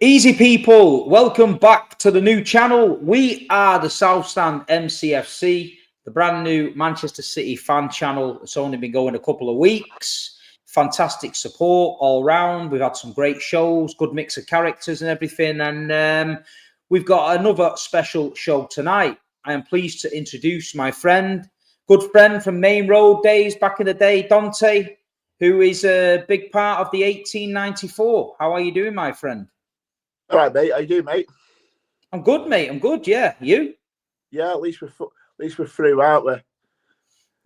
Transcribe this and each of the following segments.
Easy people, welcome back to the new channel. We are the South Stand MCFC, the brand new Manchester City fan channel. It's only been going a couple of weeks. Fantastic support all round. We've had some great shows, good mix of characters and everything. And we've got another special show tonight. I am pleased to introduce my friend, good friend from Main Road days back in the day, Dante, who is a big part of the 1894. How are you doing, my friend? All right, mate. How you doing, mate? I'm good, mate. I'm good. Yeah, you? Yeah, at least we're through, aren't we?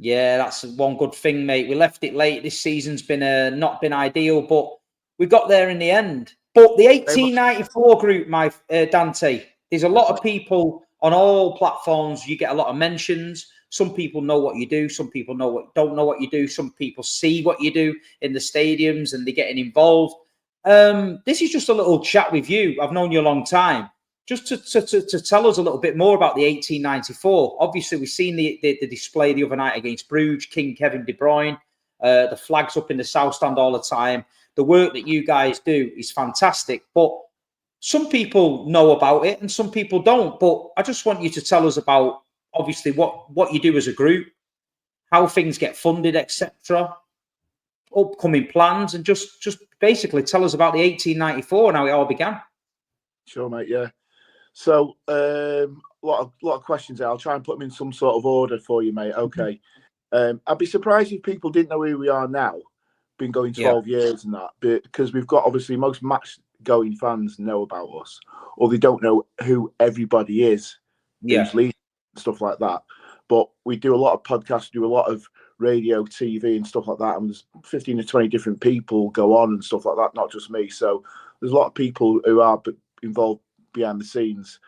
Yeah, that's one good thing, mate. We left it late. This season's been not been ideal, but we got there in the end. But the 1894 group, my Dante, there's a lot of people on all platforms. You get a lot of mentions. Some people know what you do. Some people don't know what you do. Some people see what you do in the stadiums and they're getting involved. This is just a little chat with you. I've known you a long time. Just to tell us a little bit more about the 1894. Obviously, we've seen the display the other night against Bruges, King Kevin De Bruyne, the flags up in the South Stand all the time. The work that you guys do is fantastic, but some people know about it and some people don't. But I just want you to tell us about, obviously, what you do as a group, how things get funded, etc., upcoming plans, and just basically tell us about the 1894 and how it all began. Sure, mate. Yeah. So, a lot of questions there. I'll try and put them in some sort of order for you, mate. Okay. I'd be surprised if people didn't know who we are now. Been going 12 years and that, because we've got obviously most match-going fans know about us, or they don't know who everybody is, who's leading, stuff like that. But we do a lot of podcasts, do a lot of radio, TV, and stuff like that. And there's 15 to 20 different people go on and stuff like that, not just me. So there's a lot of people who are involved behind the scenes,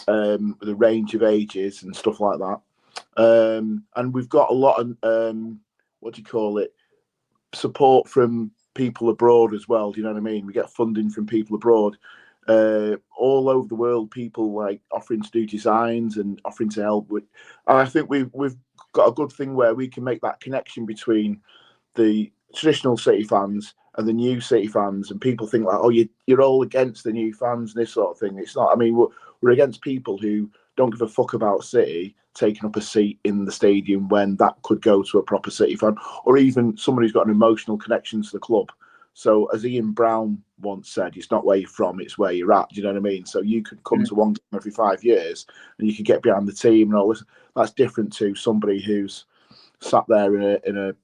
with a range of ages and stuff like that. And we've got a lot of what do you call it? Support from people abroad as well. Do you know what I mean? We get funding from people abroad, all over the world. People like offering to do designs and offering to help with. And I think we've got a good thing where we can make that connection between the traditional City fans and the new City fans, and people think like, oh, you're all against the new fans and this sort of thing. It's not. I mean, we're against people who don't give a fuck about City taking up a seat in the stadium when that could go to a proper City fan, or even someone who's got an emotional connection to the club. So, as Ian Brown once said, it's not where you're from, it's where you're at. Do you know what I mean? So you could come to one game every 5 years and you could get behind the team and all this. That's different to somebody who's sat there in a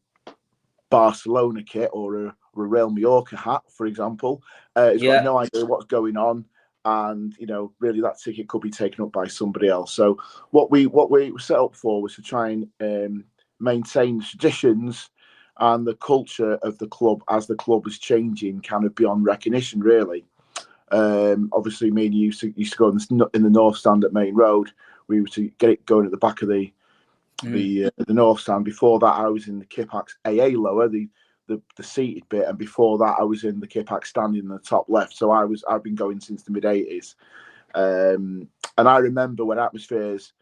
Barcelona kit or a Real Mallorca hat, for example. He's got no idea what's going on. And really, that ticket could be taken up by somebody else. So what we were set up for was to try and maintain the traditions and the culture of the club as the club is changing, kind of beyond recognition, really. Obviously, me and you used to go in the North Stand at Main Road. We were to get it going at the back of the North Stand. Before that, I was in the Kipax AA lower, the seated bit, and before that I was in the Kipax standing in the top left. So I've been going since the mid-80s, and I remember when atmospheres,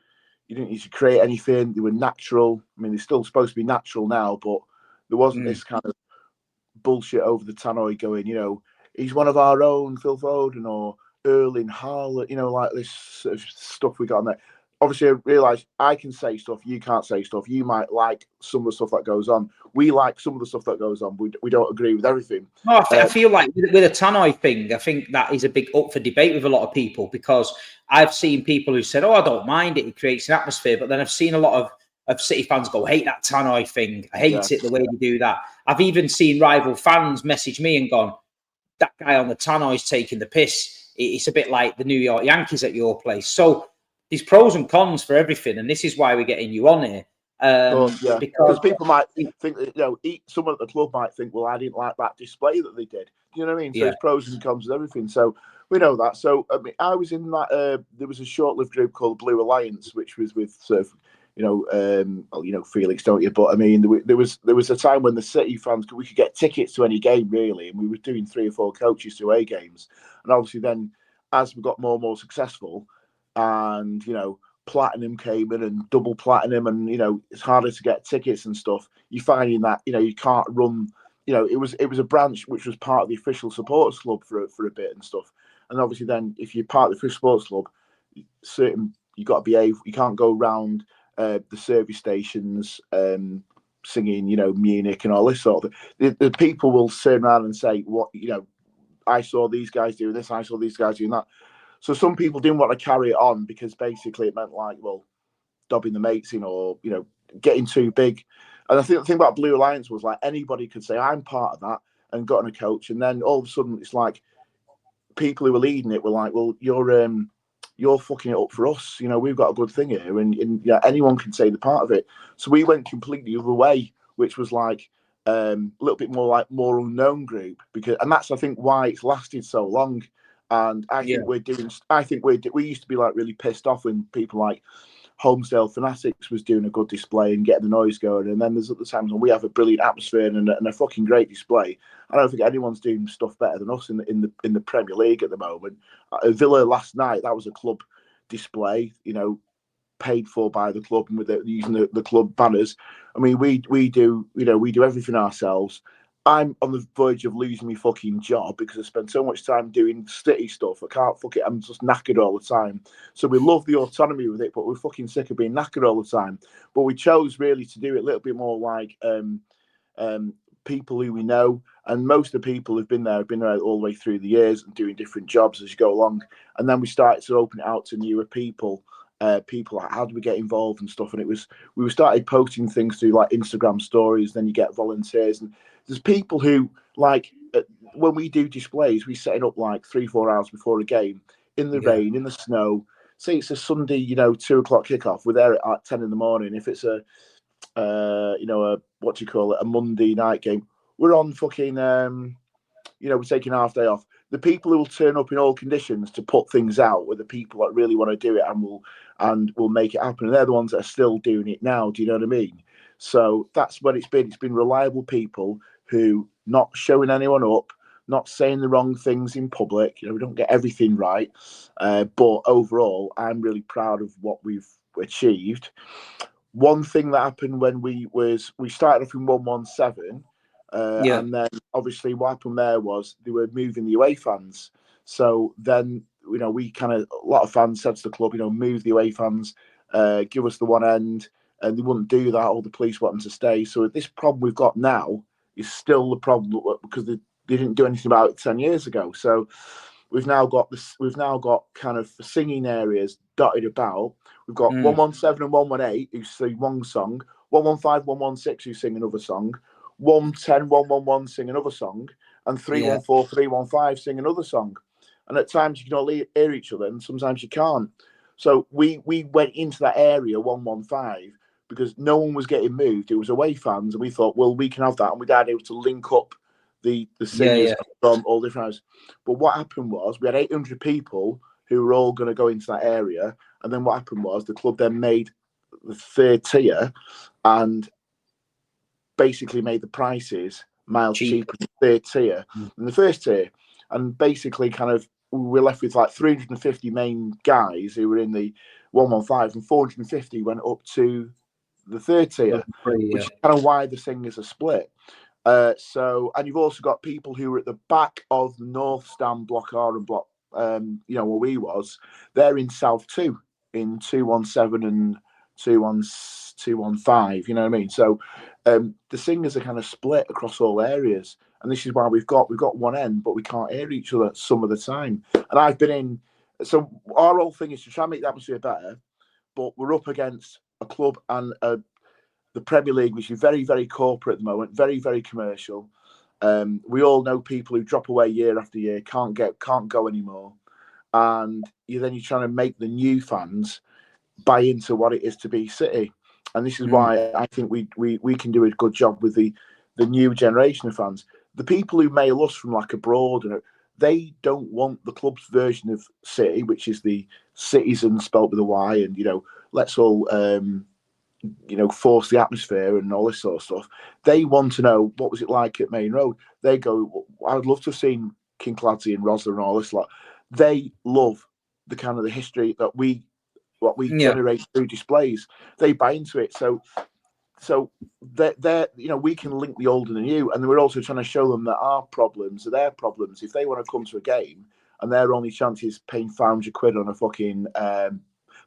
you didn't need to create anything, they were natural. I mean, they're still supposed to be natural now, but there wasn't this kind of bullshit over the tannoy going, he's one of our own, Phil Foden or Erling Haaland, like this sort of stuff we got on there. Obviously, I realise I can say stuff, you can't say stuff. You might like some of the stuff that goes on. We like some of the stuff that goes on. We don't agree with everything. No, I feel like with a tannoy thing, I think that is a big up for debate with a lot of people, because I've seen people who said, oh, I don't mind it, it creates an atmosphere. But then I've seen a lot of City fans go, hate that tannoy thing. I hate it, the way they do that. I've even seen rival fans message me and gone, that guy on the tannoy's taking the piss. It's a bit like the New York Yankees at your place. So there's pros and cons for everything, and this is why we're getting you on here. Because people might think that, someone at the club might think, well, I didn't like that display that they did. Do you know what I mean? So there's pros and cons and everything. So we know that. So I mean, I was in that. There was a short-lived group called Blue Alliance, which was with sort of, Felix, don't you? But I mean, there was a time when the City fans we could get tickets to any game really, and we were doing 3 or 4 coaches to away games. And obviously, then as we got more and more successful, and platinum came in and double platinum, and it's harder to get tickets and stuff. You're finding that you can't run it was a branch which was part of the official supporters club for a bit and stuff. And obviously, then if you're part of the official supporters club, you got to behave. You can't go around the service stations singing, Munich and all this sort of thing. The people will turn around and say, "What, I saw these guys doing this. I saw these guys doing that." So some people didn't want to carry it on because basically it meant like, well, dobbing the mates in, or getting too big. And I think the thing about Blue Alliance was like anybody could say I'm part of that and got on a coach, and then all of a sudden it's like people who were leading it were like, well, you're fucking it up for us. We've got a good thing here, and anyone can say the part of it. So we went completely the other way, which was like a little bit more unknown group, and that's I think why it's lasted so long. And I think we used to be like really pissed off when people like Homesdale Fanatics was doing a good display and getting the noise going, and then there's other times when we have a brilliant atmosphere and a fucking great display. I don't think anyone's doing stuff better than us in the Premier League at the moment. Villa last night, that was a club display, paid for by the club and using the club banners. I mean, we do everything ourselves. I'm on the verge of losing my fucking job because I spend so much time doing city stuff. I can't fuck it. I'm just knackered all the time. So we love the autonomy with it, but we're fucking sick of being knackered all the time. But we chose really to do it a little bit more like people who we know. And most of the people who've been there all the way through the years and doing different jobs as you go along. And then we started to open it out to newer people. People like, how do we get involved and stuff? And we started posting things through like Instagram stories. Then you get volunteers, and there's people who like when we do displays, we set it up like 3-4 hours before a game in the rain, in the snow. Say it's a Sunday, 2:00 kickoff. We're there at 10 in the morning. If it's a Monday night game, we're on fucking we're taking half day off. The people who will turn up in all conditions to put things out were the people that really want to do it and will make it happen. And they're the ones that are still doing it now. Do you know what I mean? So that's what it's been. It's been reliable people who not showing anyone up, not saying the wrong things in public. We don't get everything right. But overall, I'm really proud of what we've achieved. One thing that happened when we started off in 117. And then obviously what happened there was they were moving the away fans. So then, we kind of, a lot of fans said to the club, move the away fans, give us the one end. And they wouldn't do that. All the police want them to stay. So this problem we've got now is still the problem because they didn't do anything about it 10 years ago. So we've now got kind of singing areas dotted about. We've got 117 and 118 who sing one song, 115, 116 who sing another song, 110, 111 sing another song, and 314, 315 sing another song. And at times you can all hear each other, and sometimes you can't. So we went into that area 115 because no one was getting moved. It was away fans, and we thought, well, we can have that, and we'd be able to link up the singers from all different areas. But what happened was we had 800 people who were all going to go into that area, and then what happened was the club then made the third tier and basically made the prices miles cheaper in the third tier than the first tier, and basically kind of we're left with like 350 main guys who were in the 115, and 450 went up to the third tier, which is kind of why the singers are split. And you've also got people who are at the back of the North Stand, Block R and Block, where we was. They're in South 2, in 217 and 215, you know what I mean? So the singers are kind of split across all areas. And this is why we've got one end, but we can't hear each other some of the time. And I've been in, so our whole thing is to try and make the atmosphere better, but we're up against a club and the Premier League, which is very, very corporate at the moment, very, very commercial. We all know people who drop away year after year, can't go anymore. And you're trying to make the new fans buy into what it is to be City. And this is why I think we can do a good job with the new generation of fans. The people who mail us from like abroad, they don't want the club's version of City, which is the citizen spelt with a Y, and let's all force the atmosphere and all this sort of stuff. They want to know what was it like at Main Road. They go, I'd love to have seen Kincladie and Rosler and all this lot. They love the kind of the history that we generate through displays. They buy into it. So they're we can link the old and the new, and we're also trying to show them that our problems are their problems. If they want to come to a game and their only chance is paying £500 on a fucking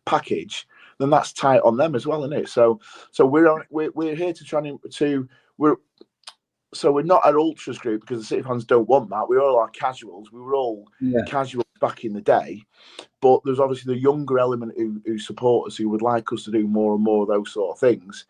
package, then that's tight on them as well, isn't it? So we're here to try we're not an ultras group because the City fans don't want that. We all are casuals. We were all casuals back in the day, but there's obviously the younger element who support us, who would like us to do more and more of those sort of things.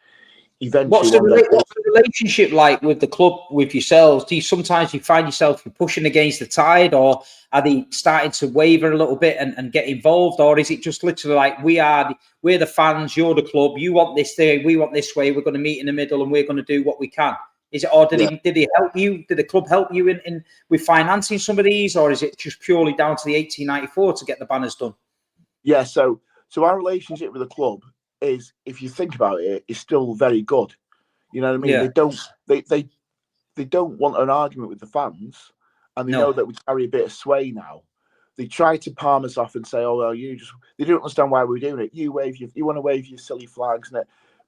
Eventually, what's the relationship like with the club, with yourselves? Do you sometimes find yourself pushing against the tide, or are they starting to waver a little bit and get involved, or is it just literally like we're the fans, you're the club, you want this way, we want this way, we're going to meet in the middle and we're going to do what we can? Is it, or did they help you? Did the club help you in with financing some of these, or is it just purely down to the 1894 to get the banners done? Yeah, so our relationship with the club is, if you think about it, is still very good. You know what I mean? Yeah. They don't want an argument with the fans, and they know that we carry a bit of sway now. They try to palm us off and say, "Oh, well, they don't understand why we're doing it. You want to wave your silly flags,"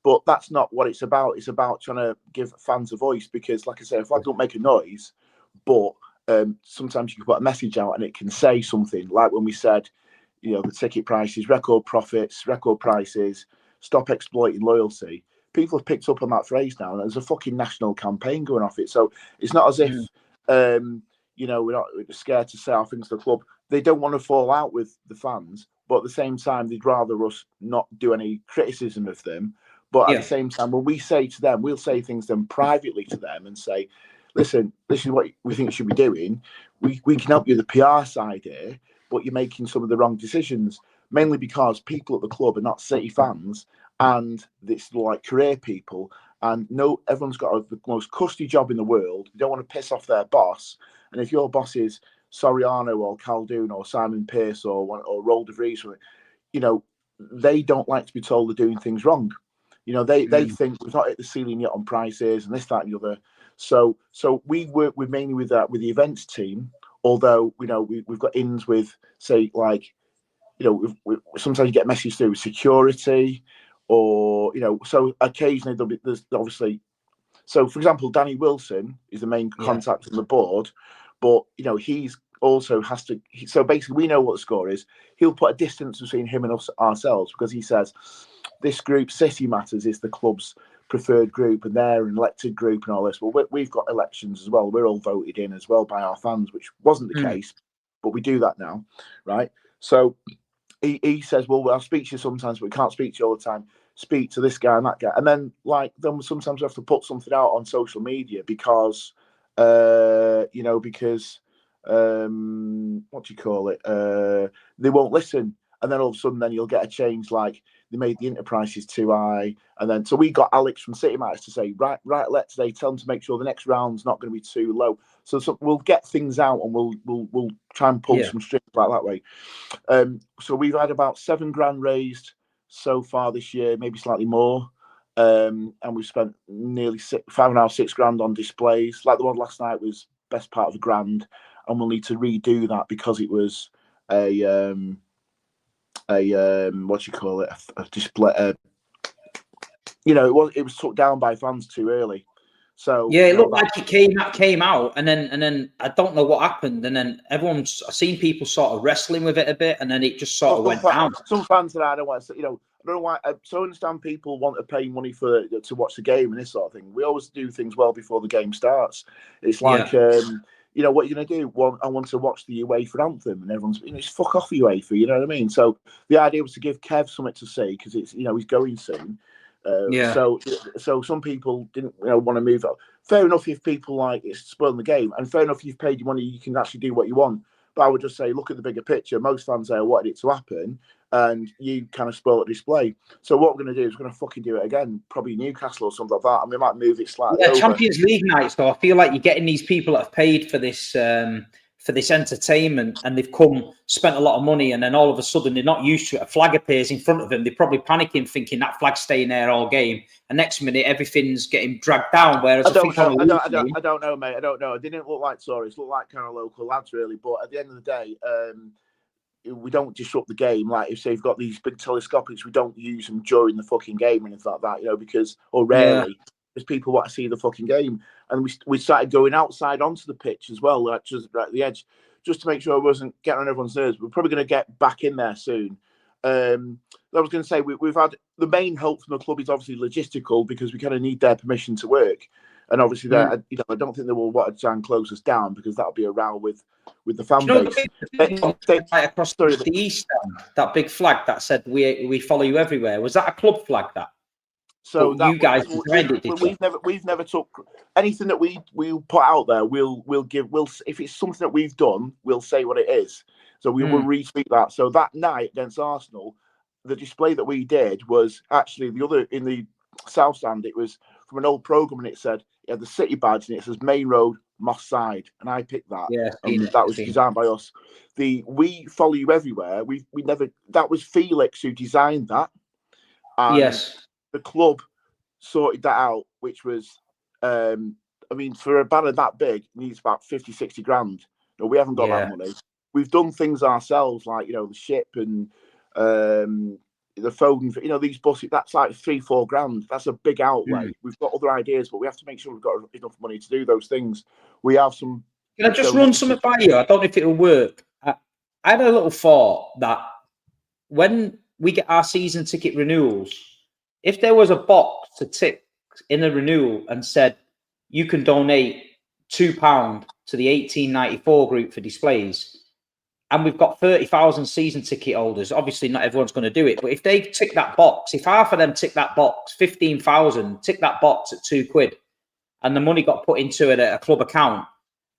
but that's not what it's about. It's about trying to give fans a voice, because, like I say, a flag don't make a noise, but sometimes you can put a message out and it can say something. Like when we said, the ticket prices, record profits, record prices, stop exploiting loyalty. People have picked up on that phrase now, and there's a fucking national campaign going off it. So it's not as if, we're not scared to say our things to the club. They don't want to fall out with the fans, but at the same time, they'd rather us not do any criticism of them. But at the same time, when we say to them, we'll say things to them privately to them and say, listen, this is what we think you should be doing. We can help you with the PR side here, but you're making some of the wrong decisions, mainly because people at the club are not City fans, and it's like career people. And everyone's got the most custy job in the world. You don't want to piss off their boss. And if your boss is Soriano or Caldoun or Simon Pearce or Roll de Vries, they don't like to be told they're doing things wrong. They think we've not hit the ceiling yet on prices and this, that, and the other. So we work mainly with the events team. Although we've got ins with, say, like, we sometimes you get messages through security, or so occasionally there's obviously. So, for example, Danny Wilson is the main contact on the board, but he's also has to. So basically, we know what the score is. He'll put a distance between him and us ourselves, because he says this group, City Matters, is the club's preferred group, and they're an elected group and all this. Well, we've got elections as well. We're all voted in as well by our fans, which wasn't the case, but we do that now, right? So he says, well, I'll speak to you sometimes, but we can't speak to you all the time. Speak to this guy and that guy. And then sometimes we have to put something out on social media because, what do you call it? They won't listen. And then all of a sudden, you'll get a change, like they made the prices too high. And then, so we got Alex from City Matters to say, right, let's today tell them to make sure the next round's not going to be too low. So we'll get things out, and we'll try and pull some strings like that way. So we've had about £7,000 raised so far this year, maybe slightly more. And we've spent nearly £5,500–6,000 on displays. Like the one last night was best part of £1,000, and we'll need to redo that because it was a display. It was took down by fans too early. So it looked like it came out, and then I don't know what happened, and then I've seen people sort of wrestling with it a bit, and then it just sort of went down. Some fans said, I don't want to, I don't know why. So I understand people want to pay money to watch the game and this sort of thing. We always do things well before the game starts. It's like, what are you going to do? Well, I want to watch the UEFA anthem, and everyone's, it's fuck off UEFA, you know what I mean? So the idea was to give Kev something to see, because it's, he's going soon. So some people didn't want to move up. Fair enough if people like it's spoiling the game, and fair enough you've paid your money, you can actually do what you want. But I would just say, look at the bigger picture. Most fans there wanted it to happen, and you kind of spoiled the display. So what we're going to do is we're going to fucking do it again, probably Newcastle or something like that, and we might move it slightly over. Champions League nights, though, I feel like you're getting these people that have paid for this entertainment, and they've spent a lot of money, and then all of a sudden they're not used to it. A flag appears in front of them. They're probably panicking, thinking that flag's staying there all game. And next minute, everything's getting dragged down. Whereas I don't know, mate. I don't know. They didn't look like tourists. Look like kind of local lads, really. But at the end of the day, we don't disrupt the game. Like if say you've got these big telescopics, we don't use them during the fucking game or anything like that, you know, because or rarely because people want to see the fucking game. And we started going outside onto the pitch as well, like just right at the edge, just to make sure I wasn't getting on everyone's nerves. We're probably going to get back in there soon. I was going to say we've had the main help from the club is obviously logistical because we kind of need their permission to work, and obviously that you know I don't think they will want to try and close us down because that'll be a row with the fan base. Right across the east stand, that big flag that said we follow you everywhere. Was that a club flag? That so that you guys designed it, did you? We've never took anything that we put out there. We'll if it's something that we've done, we'll say what it is. So we will retweet that. So that night against Arsenal, the display that we did was actually the other in the south stand. It was from an old program, and it said it had the city badge, and it says Main Road, Moss Side, and I picked that. Yeah, that was designed by us. The We Follow You Everywhere. We never. That was Felix who designed that. And the club sorted that out, which was, I mean, for a banner that big, it needs about 50, 60 grand. No, we haven't got that money. We've done things ourselves, like, you know, the ship and the phone, you know, these buses, that's like 3-4 grand. That's a big outlay. We've got other ideas, but we have to make sure we've got enough money to do those things. We have some. Can I just run something by you? I don't know if it'll work. I had a little thought that when we get our season ticket renewals, if there was a box to tick in a renewal and said you can donate £2 to the 1894 group for displays, and we've got 30,000 season ticket holders. Obviously, not everyone's going to do it, but if they tick that box, if half of them tick that box, 15,000 tick that box at £2, and the money got put into a club account,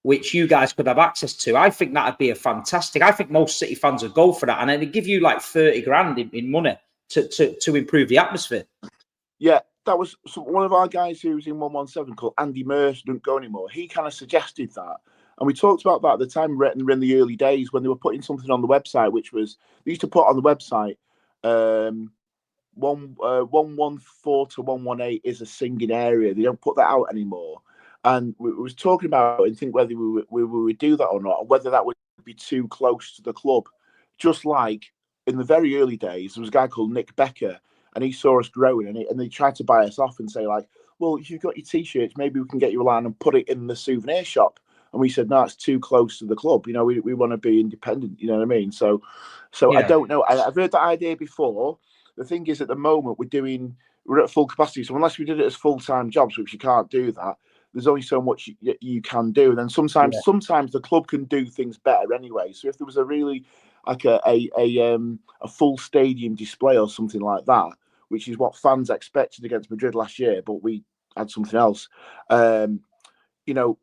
which you guys could have access to, I think that'd be a fantastic. I think most City fans would go for that, and it'd give you like 30 grand in money to improve the atmosphere. Yeah, that was one of our guys who was in 117 called Andy Merce, didn't go anymore. He kind of suggested that. And we talked about that at the time. We're in the early days when they were putting something on the website, which was they used to put on the website 114 to 118 is a singing area. They don't put that out anymore. And we was talking about it and think whether we would do that or not, or whether that would be too close to the club. Just like in the very early days, there was a guy called Nick Becker, and he saw us growing, and they tried to buy us off and say like, well, if you've got your T-shirts, maybe we can get you a line and put it in the souvenir shop. And we said, no, it's too close to the club. You know, we want to be independent. You know what I mean? So I don't know. I've heard that idea before. The thing is, at the moment, we're at full capacity. So unless we did it as full-time jobs, which you can't do that, there's only so much you can do. And then sometimes the club can do things better anyway. So if there was a really like a full stadium display or something like that, which is what fans expected against Madrid last year, but we had something else. You know,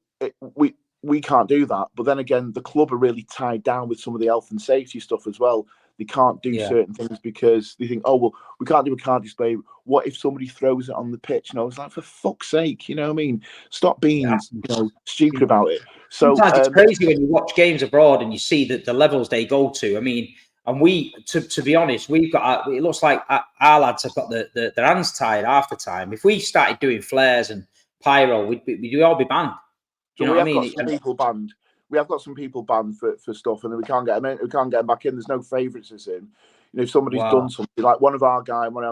we can't do that. But then again, the club are really tied down with some of the health and safety stuff as well. They can't do certain things because they think, oh, well, we can't do a car display. What if somebody throws it on the pitch? And I was like, for fuck's sake, you know what I mean? Stop being stupid about it. So sometimes it's crazy when you watch games abroad and you see that the levels they go to. I mean, and we, to be honest, we've got, it looks like our lads have got their hands tied half the time. If we started doing flares and pyro, we'd all be banned. So we have got some people banned. We have got some people banned for stuff, and then we can't get them in. We can't get them back in. There's no favouritism. You know, if somebody's done something, like one of our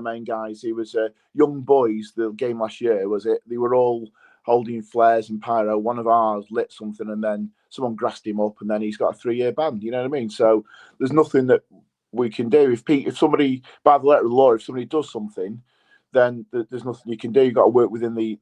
main guys, he was young boys. The game last year was it? They were all holding flares and pyro. One of ours lit something, and then someone grassed him up, and then he's got a 3-year ban. You know what I mean? So there's nothing that we can do. If somebody, by the letter of the law, if somebody does something, then there's nothing you can do. You've got to work within the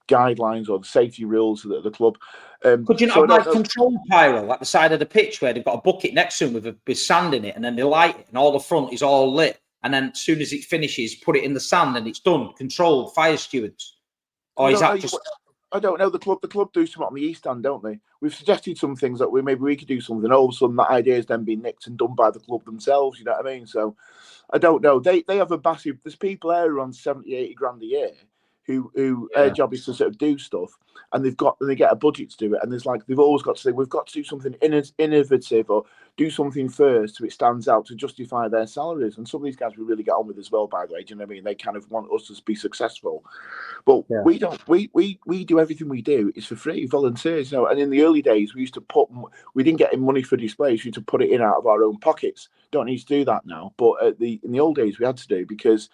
guidelines or the safety rules of the club. Could you not have control pyro at the side of the pitch where they've got a bucket next to them with sand in it, and then they light it, and all the front is all lit, and then as soon as it finishes, put it in the sand and it's done. Controlled fire stewards, or is that just? I don't know. The club do something on the East End, don't they? We've suggested some things that maybe we could do something. All of a sudden, that idea has then been nicked and done by the club themselves. You know what I mean? So I don't know. They have a massive. There's people there who are on 70, 80 grand a year their job is to sort of do stuff, and they get a budget to do it, and they've always got to say, we've got to do something innovative or do something first so it stands out to justify their salaries. And some of these guys we really get on with as well, by the way. Do you know what I mean? They kind of want us to be successful, but we don't. We do everything we do is for free, volunteers. And in the early days, we didn't get any money for displays. We used to put it in out of our own pockets. Don't need to do that now, but in the old days we had to do because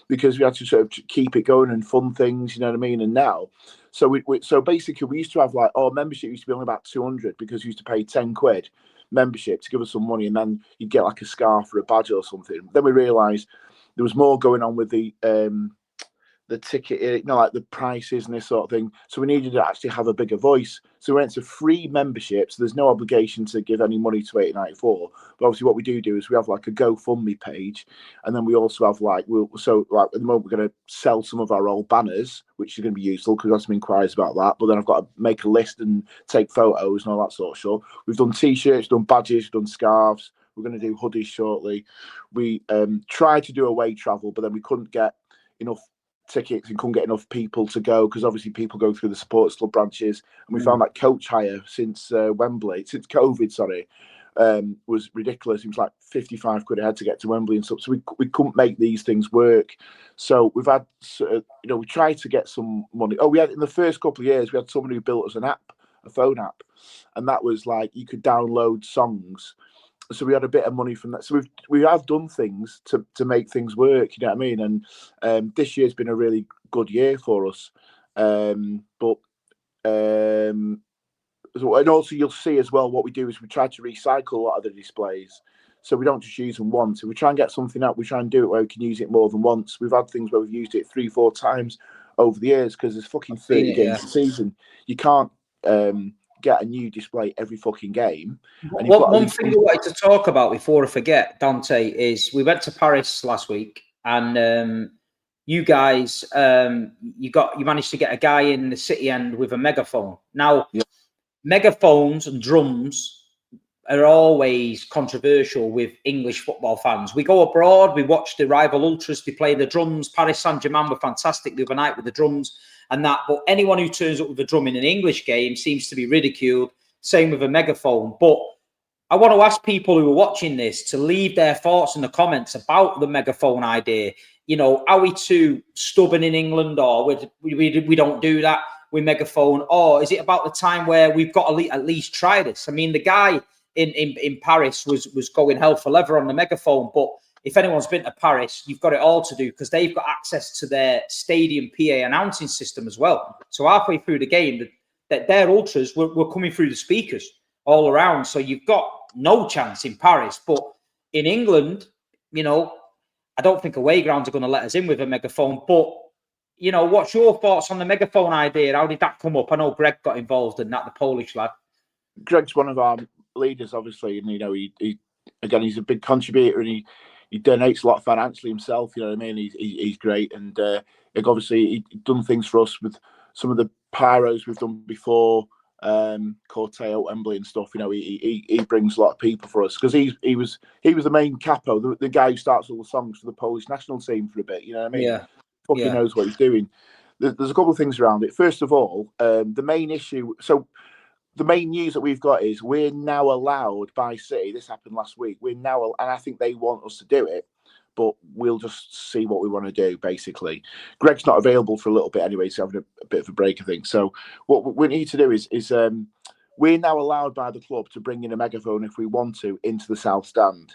we had to sort of keep it going and fund things, you know what I mean? And now, so basically we used to have membership used to be only about 200 because we used to pay 10 quid membership to give us some money, and then you'd get like a scarf or a badge or something. Then we realised there was more going on with the ticket, like the prices and this sort of thing. So we needed to actually have a bigger voice. So we went to free membership. So there's no obligation to give any money to 1894. But obviously what we do is we have like a GoFundMe page. And then we also have at the moment we're going to sell some of our old banners, which is going to be useful because we've got some inquiries about that. But then I've got to make a list and take photos and all that sort of stuff. We've done T-shirts, done badges, done scarves. We're going to do hoodies shortly. We tried to do away travel, but then we couldn't get enough tickets and couldn't get enough people to go because obviously people go through the supporters club branches, and we found that coach hire since COVID was ridiculous. It was like 55 quid a head to get to Wembley and stuff, so we couldn't make these things work. So we've had we tried to get some money. We had in the first couple of years we had someone who built us an app, a phone app, and that was like you could download songs. So we had a bit of money from that. So we have done things to make things work, you know what I mean? And this year's been a really good year for us. And also you'll see as well what we do is we try to recycle a lot of the displays. So we don't just use them once. If we try and get something out, we try and do it where we can use it more than once. We've had things where we've used it 3-4 times over the years because there's fucking 30 games a season. You can't get a new display every fucking game. And one thing I wanted to talk about before I forget, Dante, is we went to Paris last week, and you guys, you managed to get a guy in the city end with a megaphone. Now, megaphones and drums are always controversial with English football fans. We go abroad, we watch the rival ultras, they play the drums. Paris Saint-Germain were fantastic the other night with the drums and that, but anyone who turns up with a drum in an English game seems to be ridiculed. Same with a megaphone. But I want to ask people who are watching this to leave their thoughts in the comments about the megaphone idea. Are we too stubborn in England, or we don't do that with megaphone, or is it about the time where we've got to at least try this? I mean, the guy in Paris was going hell for leather on the megaphone, but if anyone's been to Paris, you've got it all to do because they've got access to their stadium PA announcing system as well. So halfway through the game, that their ultras were coming through the speakers all around. So you've got no chance in Paris. But in England, I don't think away grounds are going to let us in with a megaphone. But, what's your thoughts on the megaphone idea? How did that come up? I know Greg got involved in that, the Polish lad. Greg's one of our leaders, obviously. And, he's a big contributor, and he donates a lot financially himself. You know what I mean? He's great. And obviously he's done things for us with some of the pyros we've done before, Corteo, Wembley and stuff. He brings a lot of people for us because he was the main capo, the guy who starts all the songs for the Polish national team for a bit. You know what I mean? Yeah. Fucking knows what he's doing. There's a couple of things around it. First of all, the main issue. So the main news that we've got is we're now allowed by City. This happened last week. And I think they want us to do it, but we'll just see what we want to do, basically. Greg's not available for a little bit anyway, so having a bit of a break, I think. So what we need to do is we're now allowed by the club to bring in a megaphone if we want to into the South Stand.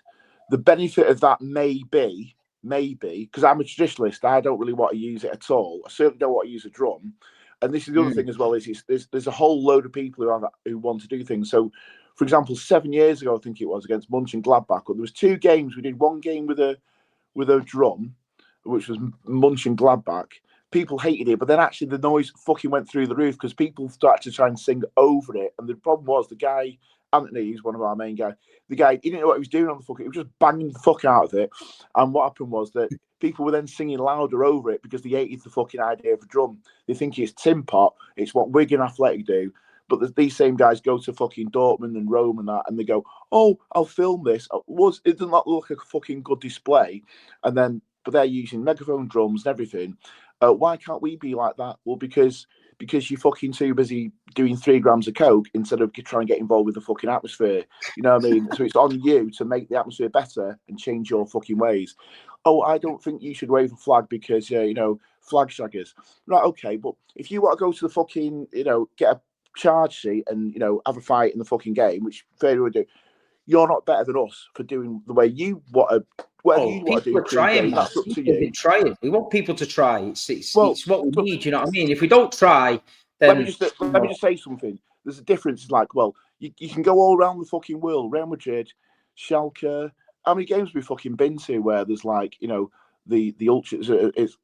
The benefit of that may be, because I'm a traditionalist, I don't really want to use it at all. I certainly don't want to use a drum. And this is the other thing as well, is there's a whole load of people who want to do things. So, for example, 7 years ago, I think it was, against Mönchengladbach, there was 2 games. We did one game with a drum, which was Mönchengladbach. People hated it, but then actually the noise fucking went through the roof because people started to try and sing over it. And the problem was the guy, Anthony, who's one of our main guys, he didn't know what he was doing on the fucking, he was just banging the fuck out of it. And what happened was that people were then singing louder over it because they hated the fucking idea of a drum. They think it's tin pot, it's what Wigan Athletic do. But these same guys go to fucking Dortmund and Rome and that, and they go, "Oh, I'll film this." It doesn't look like a fucking good display, but they're using megaphone drums and everything, Why can't we be like that? Well, because you're fucking too busy doing 3 grams of coke instead of trying to get involved with the fucking atmosphere. You know what I mean? So it's on you to make the atmosphere better and change your fucking ways. Oh, I don't think you should wave a flag because flag shaggers. Right, okay, but if you want to go to the fucking get a charge seat and have a fight in the fucking game, which fair would do, you're not better than us for doing the way you want to. Whatever you want to do pre-game, that's up to you. Trying. We want people to try. It's what we need. You know what I mean? If we don't try, then let me just say something. There's a difference. It's like, well, you can go all around the fucking world. Real Madrid, Schalke. How many games have we fucking been to where there's like the ultras? It's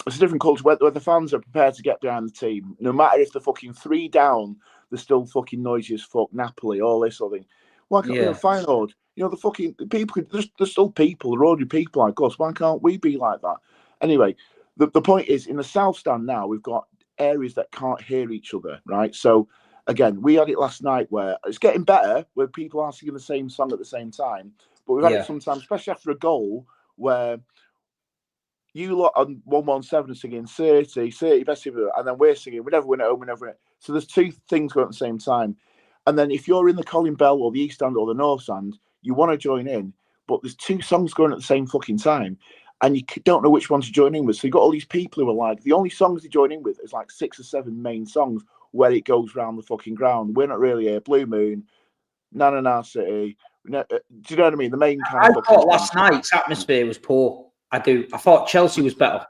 a different culture where the fans are prepared to get behind the team, no matter if they're fucking 3 down. They're still fucking noisy as fuck. Napoli, all this sort of thing. Why can't Feyenoord? The fucking people. There's still people. There are already people like us. Why can't we be like that? Anyway, the point is, in the South Stand now, we've got areas that can't hear each other, right? So again, we had it last night where it's getting better, where people are singing the same song at the same time. But we've had it sometimes, especially after a goal, where you lot on 117 are singing 30 best of it, and then we're singing, we never win at home, we never win it. So there's 2 things going at the same time. And then if you're in the Colin Bell or the East Stand or the North Stand, you want to join in, but there's 2 songs going at the same fucking time, and you don't know which one to join in with. So you've got all these people who are like, the only songs they join in with is like 6 or 7 main songs where it goes round the fucking ground. We're not really here. Blue Moon, Na Na Na City. Do you know what I mean? The main kind of. I thought last night's atmosphere was poor. I thought Chelsea was better.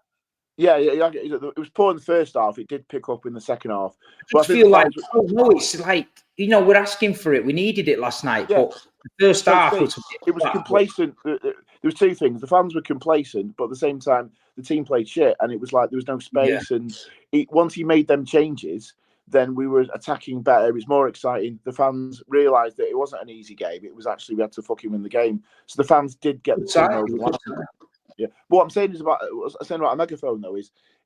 Yeah, it was poor in the first half. It did pick up in the second half. But I feel like, it's like, we're asking for it. We needed it last night, but the first half was it was complacent. There was 2 things. The fans were complacent, but at the same time, the team played shit, and it was like there was no space. Yeah. And once he made them changes, then we were attacking better. It was more exciting. The fans realised that it wasn't an easy game. It was actually we had to fucking win the game. So the fans did get the team over the line. Yeah, but what I'm saying is about a megaphone though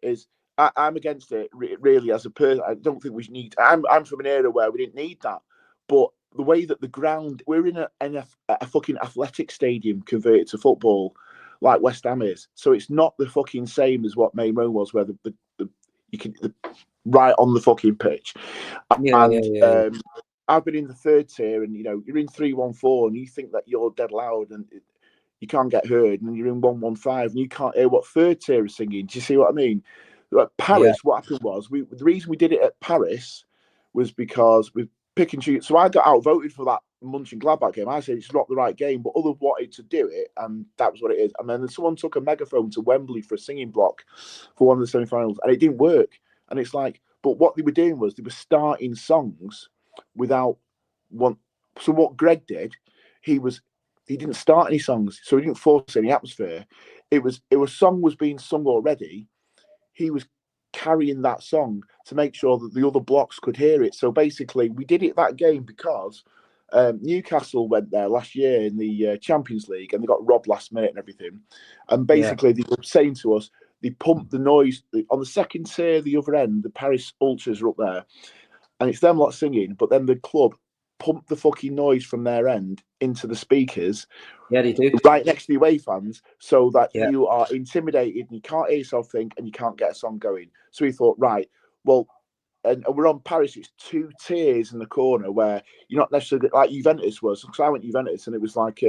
is I'm against it really as a person. I don't think we need. I'm from an era where we didn't need that, but the way that the ground, we're in a fucking athletic stadium converted to football, like West Ham is. So it's not the fucking same as what Main Road was, where you can right on the fucking pitch. I've been in the 3rd tier, and you're in 314, and you think that you're dead loud and you can't get heard, and you're in 115 and you can't hear what 3rd tier is singing. Do you see what I mean? Like Paris, what happened was the reason we did it at Paris was because we pick and choose. So I got outvoted for that Mönchengladbach game. I said it's not the right game, but others wanted to do it, and that was what it is. And then someone took a megaphone to Wembley for a singing block for one of the semi-finals, and it didn't work. And it's like, but what they were doing was they were starting songs without one. So what Greg did, he didn't start any songs, so he didn't force any atmosphere. It was song was being sung already. He was carrying that song to make sure that the other blocks could hear it. So basically, we did it that game because Newcastle went there last year in the Champions League, and they got robbed last minute and everything. And basically, they were saying to us, they pumped the noise on the 2nd tier, the other end. The Paris Ultras are up there, and it's them lot singing, but then the club pump the fucking noise from their end into the speakers, they do, right next to the away fans, so that you are intimidated and you can't hear yourself think and you can't get a song going. So we thought, right, well, and we're on Paris. It's 2 tiers in the corner where you're not necessarily like Juventus was. Because I went to Juventus, and it was like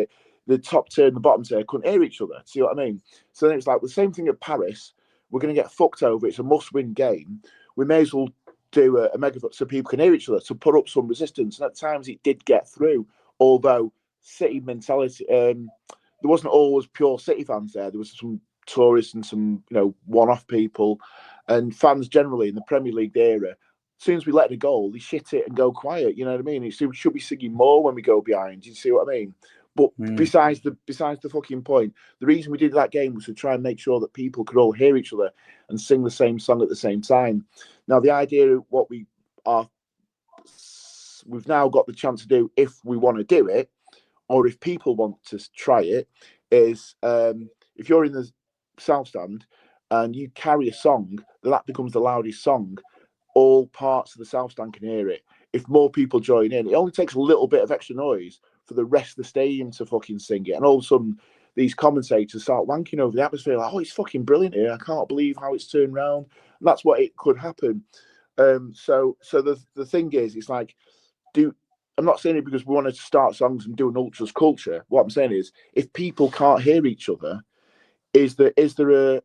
the top tier and the bottom tier couldn't hear each other. See what I mean? So then it's like the same thing at Paris. We're going to get fucked over. It's a must-win game. We may as well do a megaphone so people can hear each other, to put up some resistance. And at times it did get through, although City mentality, there wasn't always pure City fans there. There was some tourists and some one-off people, and fans generally in the Premier League era. As soon as we let a goal, they shit it and go quiet. You know what I mean? It should be singing more when we go behind. You see what I mean? But besides the fucking point, the reason we did that game was to try and make sure that people could all hear each other and sing the same song at the same time. Now, the idea of what we've now got the chance to do, if we want to do it, or if people want to try it, is if you're in the South Stand and you carry a song, that becomes the loudest song. All parts of the South Stand can hear it. If more people join in, it only takes a little bit of extra noise for the rest of the stadium to fucking sing it. And all of a sudden, these commentators start wanking over the atmosphere, like, oh, it's fucking brilliant here. I can't believe how it's turned around. And that's what it could happen. So the thing is, it's like, I'm not saying it because we want to start songs and do an ultras culture. What I'm saying is, if people can't hear each other, is there a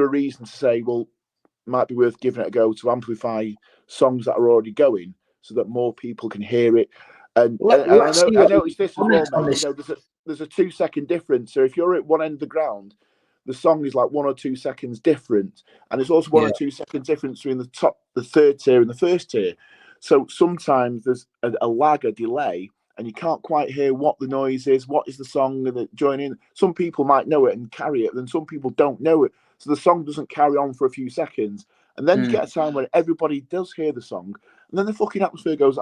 reason to say, well, it might be worth giving it a go to amplify songs that are already going so that more people can hear it? And I noticed this as well, mate. You know, there's a 2-second difference. So if you're at one end of the ground, the song is like 1 or 2 seconds different, and it's also 1 or 2 seconds difference between the third tier and the first tier. So sometimes there's a lag, a delay, and you can't quite hear what the noise is, what is the song, and join in. Some people might know it and carry it, and some people don't know it. So the song doesn't carry on for a few seconds. And then you get a time when everybody does hear the song, and then the fucking atmosphere goes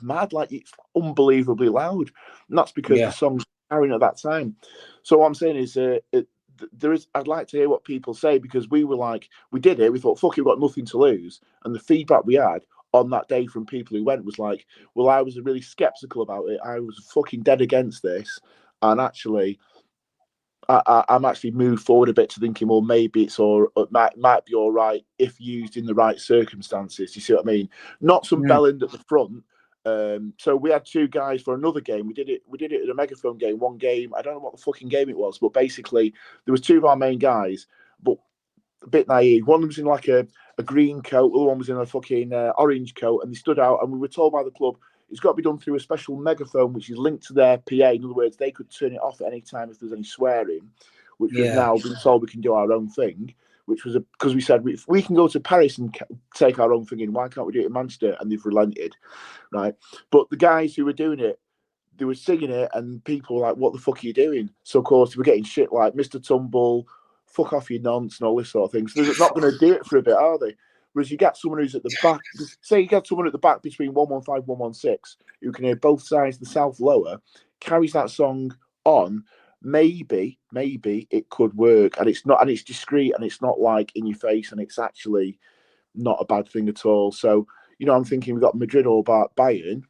mad, like it's unbelievably loud. And that's because the song's carrying at that time. So what I'm saying is, I'd like to hear what people say, because we did it, we thought, fuck it, we've got nothing to lose. And the feedback we had on that day from people who went was like, well, I was really skeptical about it. I was fucking dead against this. And actually, I'm actually moved forward a bit to thinking, well, maybe it might be all right if used in the right circumstances. You see what I mean? Not some belling at the front. So we had 2 guys for another game. We did it at a Megaphone game. One game, I don't know what the fucking game it was, but basically there was 2 of our main guys, but a bit naive. One of them was in like a green coat, the other one was in a fucking orange coat, and they stood out. And we were told by the club it's got to be done through a special megaphone, which is linked to their PA. In other words, they could turn it off at any time if there's any swearing, which we've now been told we can do our own thing. Which was because we said, if we can go to Paris and take our own thing in, why can't we do it in Manchester? And they've relented, right? But the guys who were doing it, they were singing it, and people were like, what the fuck are you doing? So, of course, they were getting shit like Mr. Tumble, fuck off your nonce, and all this sort of thing. So they're not going to do it for a bit, are they? Whereas you get someone who's at the back, say you get someone at the back between 115, 116, who can hear both sides, the south lower, carries that song on, maybe it could work. And it's discreet, and it's not like in your face, and it's actually not a bad thing at all. So, you know, I'm thinking we've got Madrid or Bayern,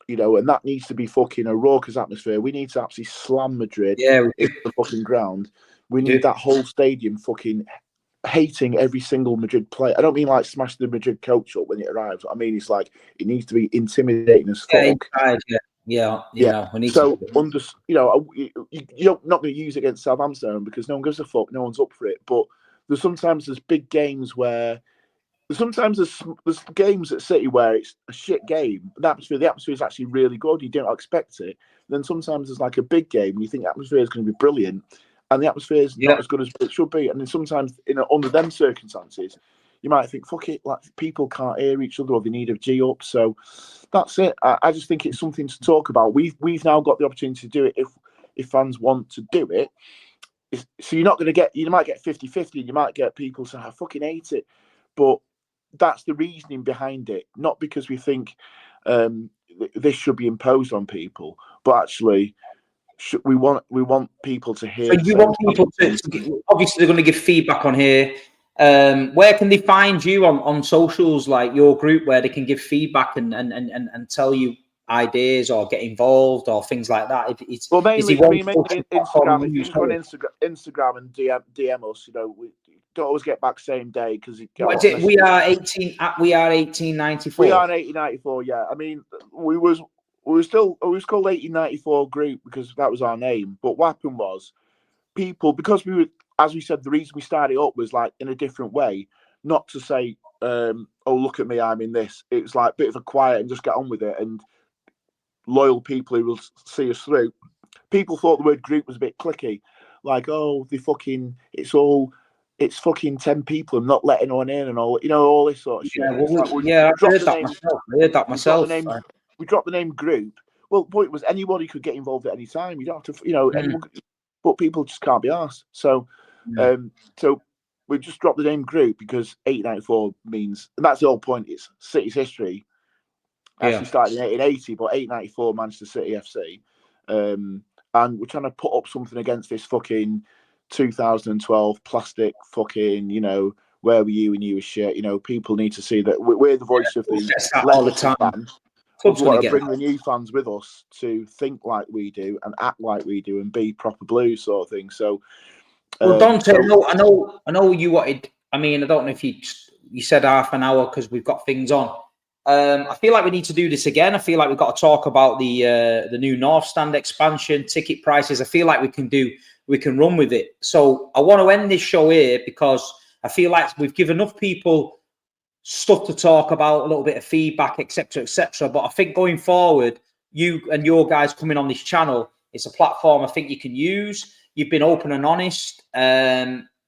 you know, and that needs to be fucking a raucous atmosphere. We need to actually slam Madrid into the fucking ground. We need that whole stadium fucking hating every single Madrid player. I don't mean like smash the Madrid coach up when it arrives. I mean, it's like it needs to be intimidating as fuck. We need so you're not going to use it against Southampton because no one gives a fuck. No one's up for it. But there's big games where there's games at City where it's a shit game. The atmosphere is actually really good. You don't expect it. Then sometimes there's like a big game and you think the atmosphere is going to be brilliant, and the atmosphere is not as good as it should be. And then sometimes, under them circumstances, you might think, fuck it, like people can't hear each other or they need a G up. So that's it. I just think it's something to talk about. We've now got the opportunity to do it if fans want to do it. So you might get 50-50, and you might get people saying, I fucking hate it. But that's the reasoning behind it, not because we think this should be imposed on people, but actually we want people to hear. So you want people to obviously they're going to give feedback on here. Where can they find you on socials, like your group, where they can give feedback and tell you ideas or get involved or things like that? Mainly Instagram. If you just go on Instagram and DM us, we don't always get back same day because we are 1894. We are 1894. Yeah, I mean we was called 1894 group because that was our name. But what happened was people, because we were, as we said, the reason we started up was like in a different way, not to say, oh look at me, I'm in this. It's like a bit of a quiet and just get on with it, and loyal people who will see us through. People thought the word group was a bit clicky, like, oh, it's fucking 10 people and not letting one in and all this sort of shit. I heard that myself. We dropped the name group. Well, the point was anybody could get involved at any time. You don't have to, anyone, but people just can't be asked. So, so we just dropped the name group because 1894 means, and that's the whole point. It's City's history. Actually started in 1880, but 1894 Manchester City FC. And we're trying to put up something against this fucking 2012 plastic fucking, where were you when you were shit? People need to see that we're the voice of the all the time. Fan. Club's we want going to to bring get the new fans with us to think like we do and act like we do and be proper Blues sort of thing. So, well, Dante, I know you wanted. I mean, I don't know if you said half an hour because we've got things on. I feel like we need to do this again. I feel like we've got to talk about the new North Stand expansion, ticket prices. I feel like we can run with it. So I want to end this show here because I feel like we've given enough people stuff to talk about, a little bit of feedback, etc., etc. But I think going forward, you and your guys coming on this channel, it's a platform I think you can use. You've been open and honest.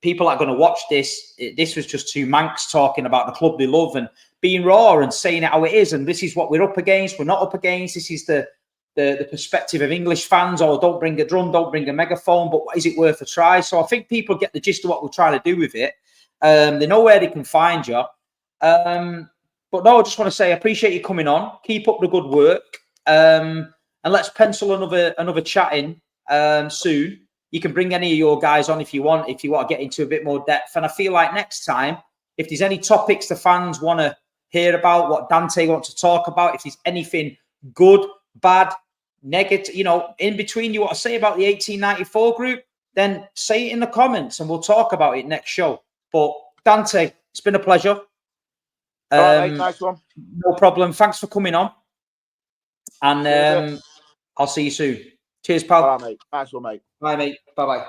People are going to watch this. This was just two Mancs talking about the club they love and being raw and saying it how it is. And this is what we're up against. We're not up against. This is the perspective of English fans. Oh, don't bring a drum, don't bring a megaphone. But is it worth a try? So I think people get the gist of what we're trying to do with it. They know where they can find you. But no, I just want to say I appreciate you coming on. Keep up the good work. And let's pencil another chat in soon. You can bring any of your guys on if you want to get into a bit more depth. And I feel like next time, if there's any topics the fans want to hear about, what Dante wants to talk about, if there's anything good, bad, negative, in between you want to say about the 1894 group, then say it in the comments and we'll talk about it next show. But Dante, it's been a pleasure. All right, mate, nice one. No problem. Thanks for coming on. And I'll see you soon. Cheers, pal. All right, mate. Nice one, mate. Bye, mate. Bye-bye.